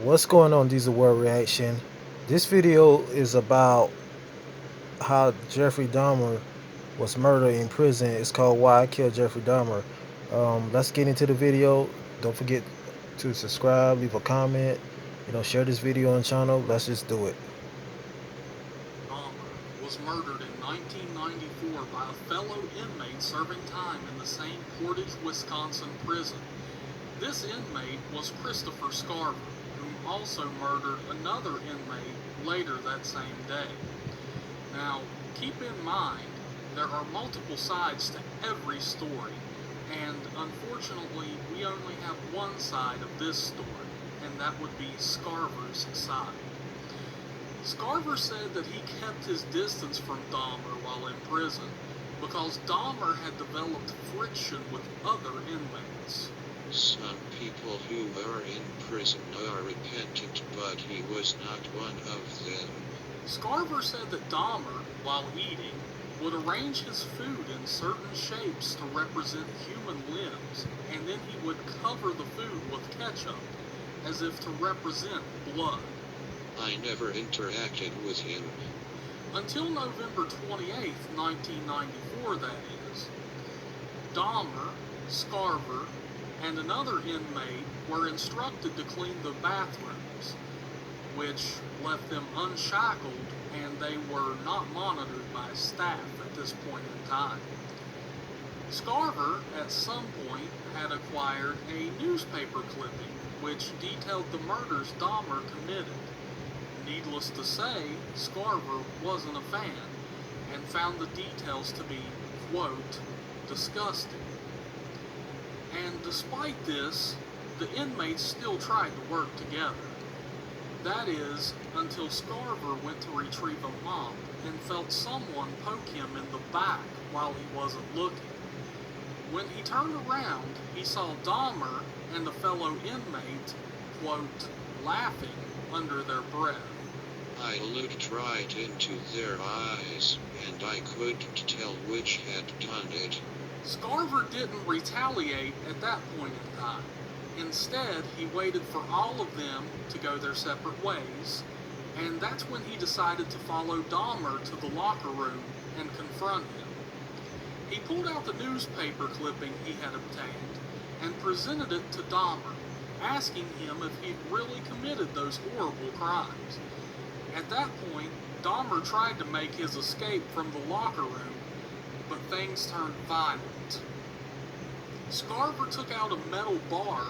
What's going on, Diesel World Reaction? This video is about how Jeffrey Dahmer was murdered in prison. It's called Why I Killed Jeffrey Dahmer. Let's get into the video. Don't forget to subscribe, leave a comment, share this video on the channel. Let's just do it. Dalmar was murdered in 1994 by a fellow inmate serving time in the same Portage, Wisconsin prison. This inmate was Christopher Scarver, who also murdered another inmate later that same day. Now, keep in mind, there are multiple sides to every story, and unfortunately, we only have one side of this story, and that would be Scarver's side. Scarver said that he kept his distance from Dalmar while in prison because Dalmar had developed friction with other inmates. Some people who are in prison are repentant, but he was not one of them. Scarver said that Dalmar, while eating, would arrange his food in certain shapes to represent human limbs, and then he would cover the food with ketchup, as if to represent blood. I never interacted with him. Until November 28, 1994, that is. Dalmar, Scarver, and another inmate were instructed to clean the bathrooms, which left them unshackled, and they were not monitored by staff at this point in time. Scarver, at some point, had acquired a newspaper clipping which detailed the murders Dalmar committed. Needless to say, Scarver wasn't a fan, and found the details to be, quote, disgusting. And despite this, the inmates still tried to work together. That is, until Scarver went to retrieve a mop and felt someone poke him in the back while he wasn't looking. When he turned around, he saw Dalmar and a fellow inmate, quote, laughing under their breath. I looked right into their eyes, and I couldn't tell which had done it. Scarver didn't retaliate at that point in time. Instead, he waited for all of them to go their separate ways, and that's when he decided to follow Dalmar to the locker room and confront him. He pulled out the newspaper clipping he had obtained and presented it to Dalmar, asking him if he'd really committed those horrible crimes. At that point, Dalmar tried to make his escape from the locker room, but things turned violent. Scarver took out a metal bar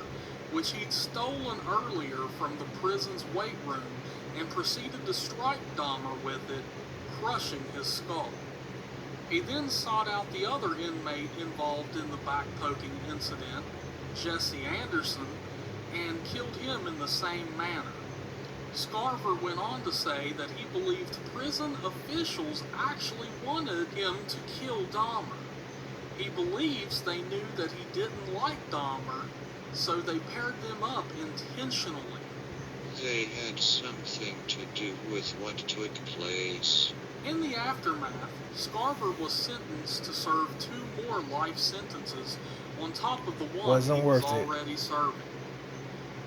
which he'd stolen earlier from the prison's weight room and proceeded to strike Dalmar with it, crushing his skull. He then sought out the other inmate involved in the back-poking incident, Jesse Anderson, and killed him in the same manner. Scarver went on to say that he believed prison officials actually wanted him to kill Dalmar. He believes they knew that he didn't like Dalmar, so they paired them up intentionally. They had something to do with what took place. In the aftermath, Scarver was sentenced to serve 2 more life sentences on top of the one he was already serving.